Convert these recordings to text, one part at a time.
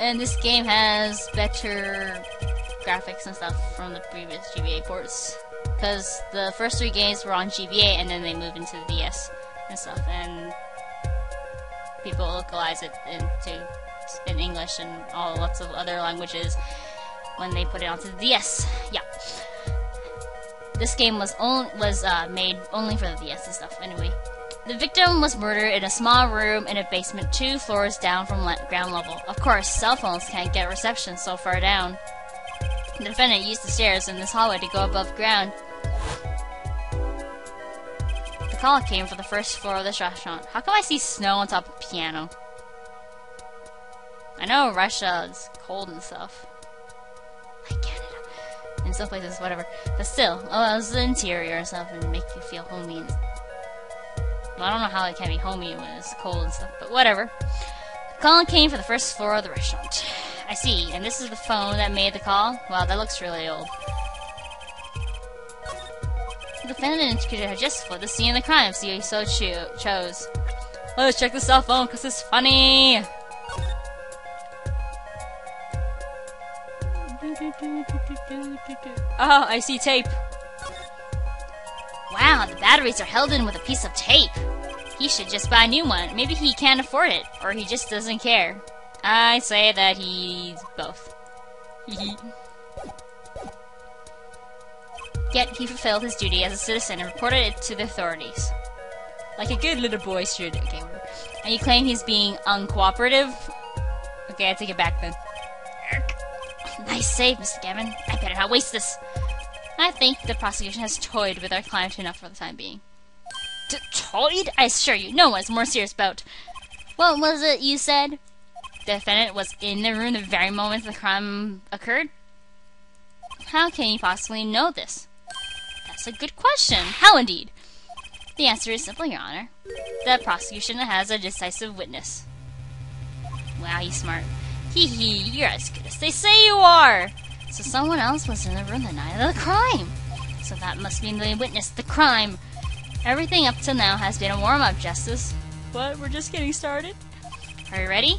And this game has better graphics and stuff from the previous GBA ports. Because the first 3 games were on GBA and then they moved into the DS and stuff. And people localize it in English and lots of other languages when they put it onto the DS. Yeah. This game was made only for the DS and stuff. Anyway. The victim was murdered in a small room in a basement 2 floors down from ground level. Of course, cell phones can't get reception so far down. The defendant used the stairs in this hallway to go above ground. The call came from the first floor of this restaurant. How come I see snow on top of the piano? I know Russia is cold and stuff. Like Canada. In some places, whatever. But still, it was the interior and stuff and make you feel homey and I don't know how it can be homey when it's cold and stuff, but whatever. The call came for the first floor of the restaurant. I see, and this is the phone that made the call? Wow, that looks really old. The defendant could have just fled the scene of the crime, so he so chose. Let's check the cell phone, because it's funny! Oh, I see tape. Wow, the batteries are held in with a piece of tape. He should just buy a new one. Maybe he can't afford it, or he just doesn't care. I say that he's both. Yet he fulfilled his duty as a citizen and reported it to the authorities. Like a good little boy should. Okay, whatever. And you claim he's being uncooperative? Okay, I take it back then. Nice save, Mr. Gavin. I better not waste this. I think the prosecution has toyed with our client enough for the time being. Toyed? I assure you, no one's more serious about... What was it you said? The defendant was in the room the very moment the crime occurred? How can you possibly know this? That's a good question. How indeed? The answer is simple, Your Honor. The prosecution has a decisive witness. Wow, he's smart. Hee hee, you're as good as they say you are! So someone else was in the room the night of the crime. So that must mean they witnessed the crime. Everything up till now has been a warm-up, Justice. What? We're just getting started? Are you ready?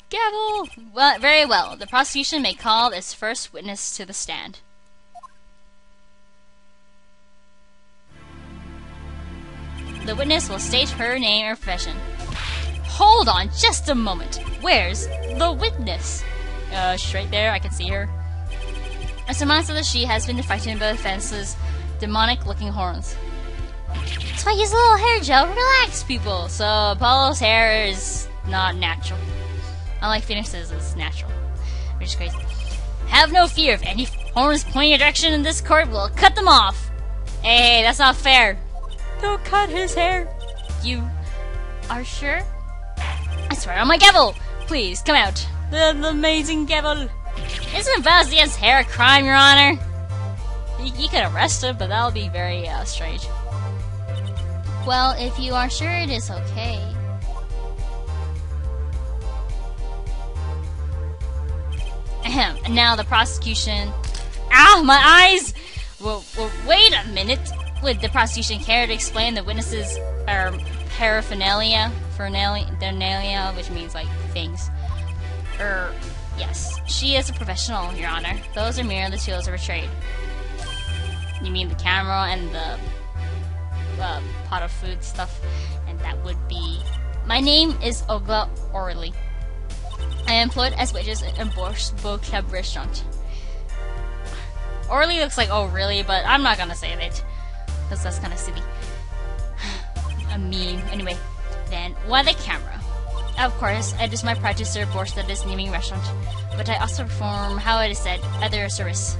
Gavel! Well, very well. The prosecution may call its first witness to the stand. The witness will state her name or profession. Hold on just a moment. Where's the witness? She's right there. I can see her. I surmise that she has been frightened by the fence's demonic-looking horns. That's why he has a little hair gel. Relax, people. So Apollo's hair is not natural. Unlike Phoenix's, it's natural. Which is crazy. Have no fear. If any horns point your direction in this court, we'll cut them off. Hey, that's not fair. Don't cut his hair. You are sure? I swear on my gavel. Please, come out. The amazing gavel. Isn't Bastian's hair a crime, Your Honor? You could arrest him, but that'll be very strange. Well, if you are sure it is okay. Ahem. And now the prosecution... Ow, my eyes! Well, wait a minute. Would the prosecution care to explain the witnesses' paraphernalia? Paraphernalia, which means, like, things. Yes. She is a professional, Your Honor. Those are merely the tools of her trade. You mean the camera and the pot of food stuff? And that would be... My name is Olga Orley. I am employed as waitress in Borsbo Club restaurant. Orly looks like oh really, but I'm not gonna say it because that's kind of silly. A meme. Anyway, then why the camera? Of course, it is my pride to serve borscht at this naming restaurant, but I also perform, how it is said, other service.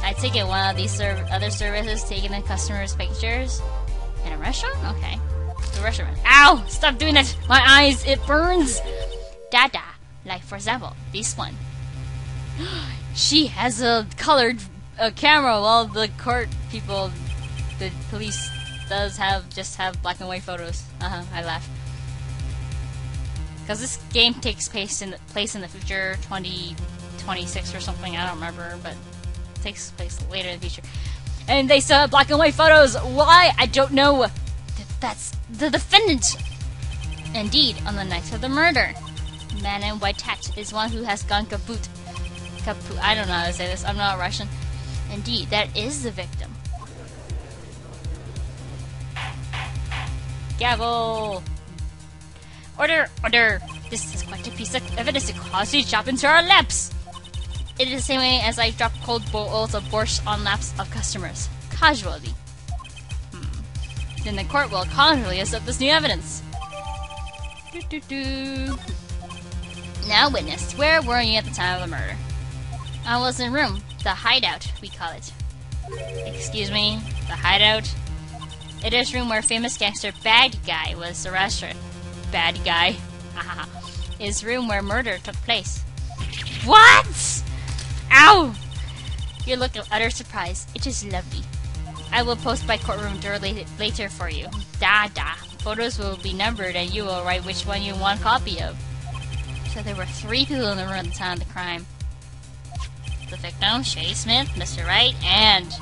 I take it one of these other services taking the customers' pictures in a restaurant. Okay, the restaurant. Ow! Stop doing that! My eyes, it burns. Dada, like for example, this one. She has a colored camera, while the court people, the police, just have black and white photos. I laugh. Because this game takes place in the future, 2026 or something. I don't remember, but it takes place later in the future. And they still have black and white photos. Why? I don't know. That's the defendant. Indeed, on the night of the murder. Man in white hat is one who has gone kaput. Kaput. I don't know how to say this. I'm not Russian. Indeed, that is the victim. Gavel! Order! Order! This is quite a piece of evidence to cause you to drop into our laps! It is the same way as I drop cold bowls of borscht on laps of customers. Casually. Then the court will casually accept this new evidence. Now witness, where were you at the time of the murder? I was in room. The hideout, we call it. Excuse me? The hideout? It is room where famous gangster Bad Guy was arrested. Bad Guy. Haha. Is room where murder took place. What?! Ow! You look of utter surprise. It is lovely. I will post my courtroom door later for you. Da. Photos will be numbered and you will write which one you want a copy of. So there were 3 people in the room at the time of the crime. The victim, Shay Smith, Mr. Wright, and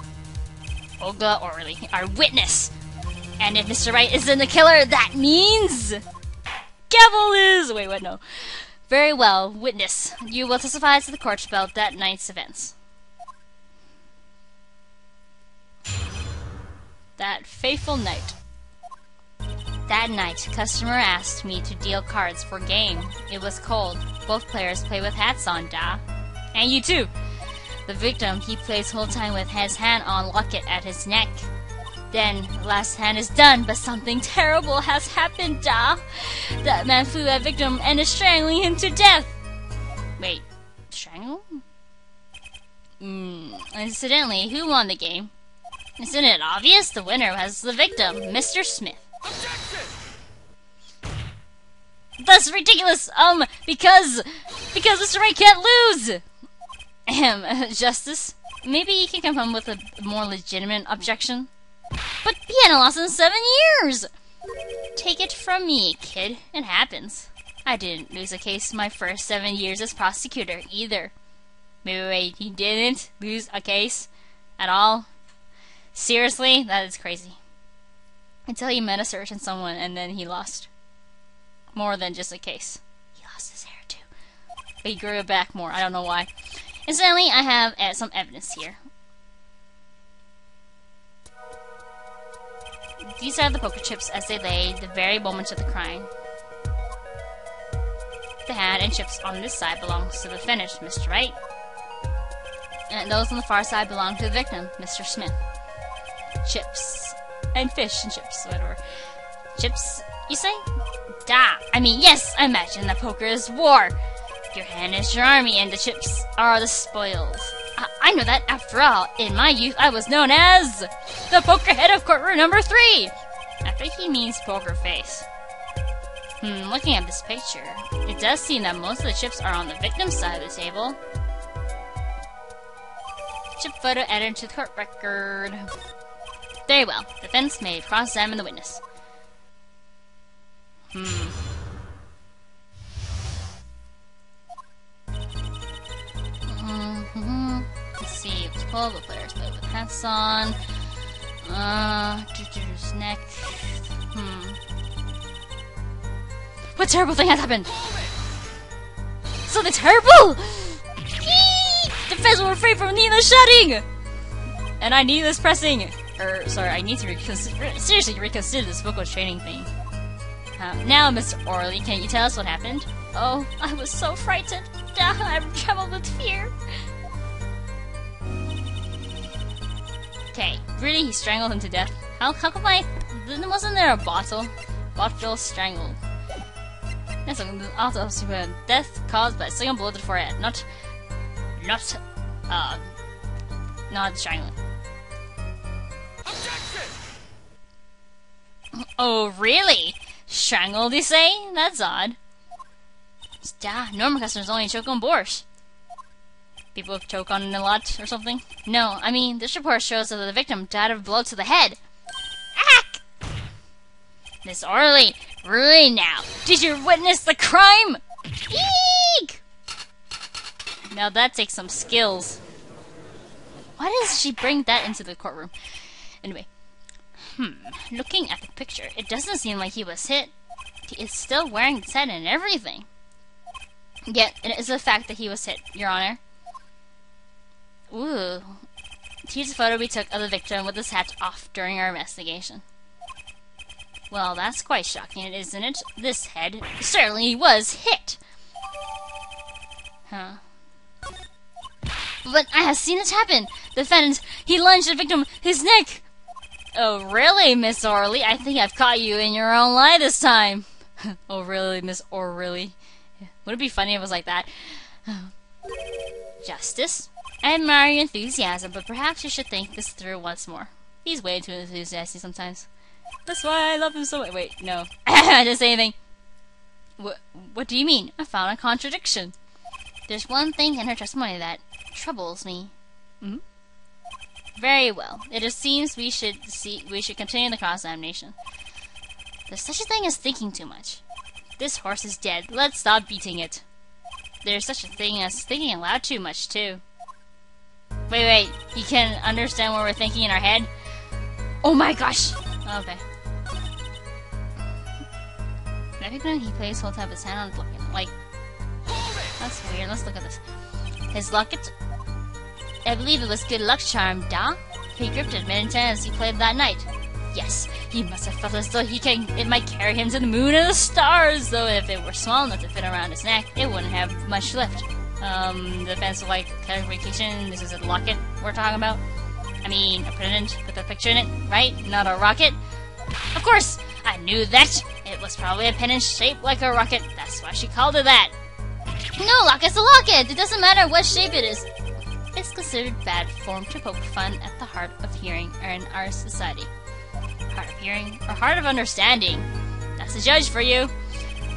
Olga Orley, our witness. And if Mr. Wright isn't the killer, that means Gavel is. Wait, what? No. Very well, witness. You will testify to the court about that night's events. That fateful night. That night, customer asked me to deal cards for game. It was cold. Both players play with hats on, da. And you too. The victim, he plays whole time with his hand on locket at his neck. Then, last hand is done, but something terrible has happened, da. That man flew at victim and is strangling him to death. Wait, strangle? Incidentally, who won the game? Isn't it obvious? The winner was the victim, Mr. Smith. Objection! That's ridiculous! Because Mr. Wright can't lose! Justice? Maybe you can come up with a more legitimate objection? But piano lost in 7 years! Take it from me, kid. It happens. I didn't lose a case my first 7 years as prosecutor, either. Wait, he didn't lose a case? At all? Seriously? That is crazy. Until he met a certain someone and then he lost. More than just a case. He lost his hair too. But he grew it back more. I don't know why. Incidentally, I have some evidence here. These are the poker chips as they lay the very moment of the crime. The hand and chips on this side belongs to the finished, Mr. Wright. And those on the far side belong to the victim, Mr. Smith. Chips. And fish and chips, whatever. Chips, you say? Da! I mean, yes, I imagine that poker is war. Your hand is your army and the chips are the spoils. I know that. After all, in my youth, I was known as the poker head of courtroom number 3. I think he means poker face. Looking at this picture, it does seem that most of the chips are on the victim's side of the table. Chip photo added to the court record. Very well. Defense may cross-examine the witness. Let's see. It was pulled. The players play with hats on. His neck. What terrible thing has happened? Something terrible! Defense will refrain from needless shouting! And I needless pressing. Sorry, I need to seriously reconsider this vocal training thing. Now, Mr. Orley, can you tell us what happened? Oh, I was so frightened. I'm trembled with fear. Okay, really, he strangled him to death. How come wasn't there a bottle? Bottle strangled. That's an autopsy for death caused by a single bullet to the forehead, not strangling. Objection! Oh, really? Strangled, you say? That's odd. Normal customers only choke on borscht. People choke on it a lot or something? No, I mean, this report shows that the victim died of a blow to the head. Ack! Miss Orley, really now, did you witness the crime? Eek! Now that takes some skills. Why does she bring that into the courtroom? Anyway. Looking at the picture, it doesn't seem like he was hit. He is still wearing the set and everything. Yet, it is a fact that he was hit, Your Honor. Ooh. Here's a photo we took of the victim with his hat off during our investigation. Well, that's quite shocking, isn't it? This head certainly was hit. Huh. But I have seen it happen. The defendant, he lunged at the victim, his neck. Oh, really, Miss Orley? I think I've caught you in your own lie this time. Oh, really, Miss Orley? Would it be funny if it was like that? Justice? I admire your enthusiasm, but perhaps you should think this through once more. He's way too enthusiastic sometimes. That's why I love him so much. Wait, no. I didn't say anything. What do you mean? I found a contradiction. There's one thing in her testimony that troubles me. Hmm? Very well. It just seems we should continue the cross-examination. There's such a thing as thinking too much. This horse is dead. Let's stop beating it. There's such a thing as thinking aloud too much, too. Wait. You can understand what we're thinking in our head? Oh my gosh! Okay. Every time he plays, he'll tap his hand on his locket. Like, that's weird. Let's look at this. His locket? I believe it was good luck charm, da? He gripped it many times he played that night. Yes, he must have felt as though it might carry him to the moon and the stars, though if it were small enough to fit around his neck, it wouldn't have much lift. The pencil-like clarification, this is a locket we're talking about. I mean, a pendant with a picture in it, right? Not a rocket? Of course! I knew that! It was probably a pendant shaped like a rocket. That's why she called it that. No, locket's a locket! It doesn't matter what shape it is. It's considered bad form to poke fun at the heart of hearing in our society. Heart of hearing, or heart of understanding. That's a judge for you.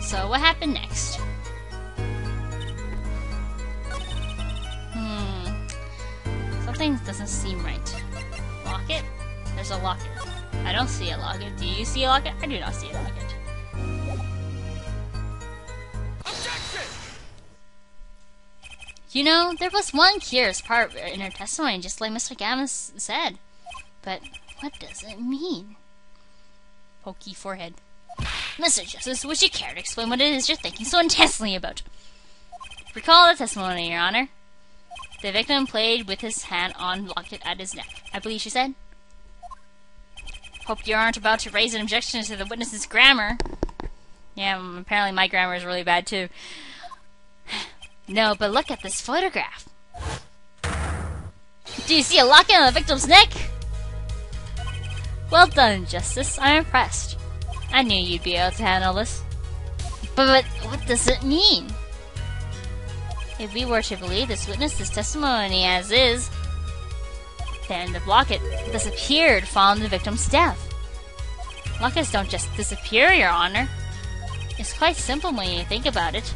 So what happened next? Something doesn't seem right. Locket? There's a locket. I don't see a locket. Do you see a locket? I do not see a locket. Objection! You know, there was one curious part in her testimony, just like Mr. Gavin said. But what does it mean? Pokey forehead. Mr. Justice, would you care to explain what it is you're thinking so intensely about? Recall the testimony, Your Honor. The victim played with his hand on locket at his neck, I believe she said. Hope you aren't about to raise an objection to the witness's grammar. Yeah, apparently my grammar is really bad too. No, but look at this photograph. Do you see a locket on the victim's neck? Well done, Justice. I'm impressed. I knew you'd be able to handle this. But what does it mean? If we were to believe this witness's testimony as is, then the locket disappeared following the victim's death. Lockets don't just disappear, Your Honor. It's quite simple when you think about it.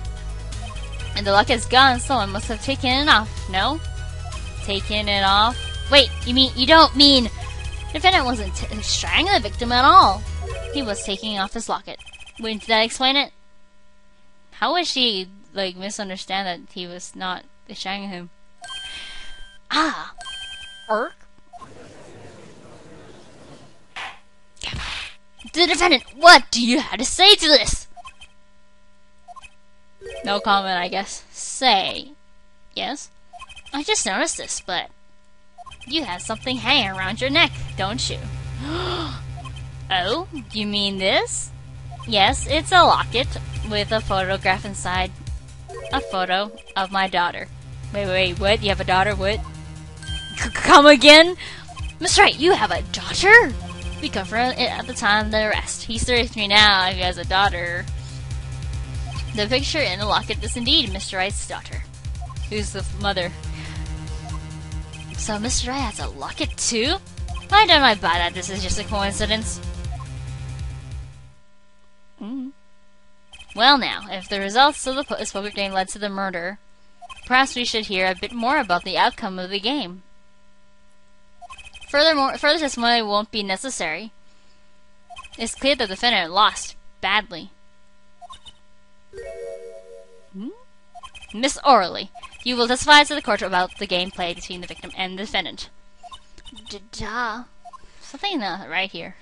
And the locket's gone, someone must have taken it off, no? Taken it off? Wait, you don't mean... The defendant wasn't strangling the victim at all. He was taking off his locket. Wouldn't that explain it? How would she, misunderstand that he was not strangling him? Ah! The defendant, what do you have to say to this? No comment, I guess. Say. Yes? I just noticed this, but... You have something hanging around your neck, don't you? Oh? You mean this? Yes, it's a locket with a photograph inside. A photo of my daughter. Wait, what? You have a daughter? What? Come again? Miss Wright, you have a daughter? We confirmed it at the time of the arrest. He's 33 now if he has a daughter. The picture in the locket is indeed Mr. Wright's daughter. Who's the mother? So Mr. Wright has a locket too? I don't buy that this is just a coincidence. Well now, if the results of this poker game led to the murder, perhaps we should hear a bit more about the outcome of the game. Further testimony won't be necessary. It's clear that the defendant lost badly. Miss Orley, you will testify to the court about the game played between the victim and the defendant. Something not right here.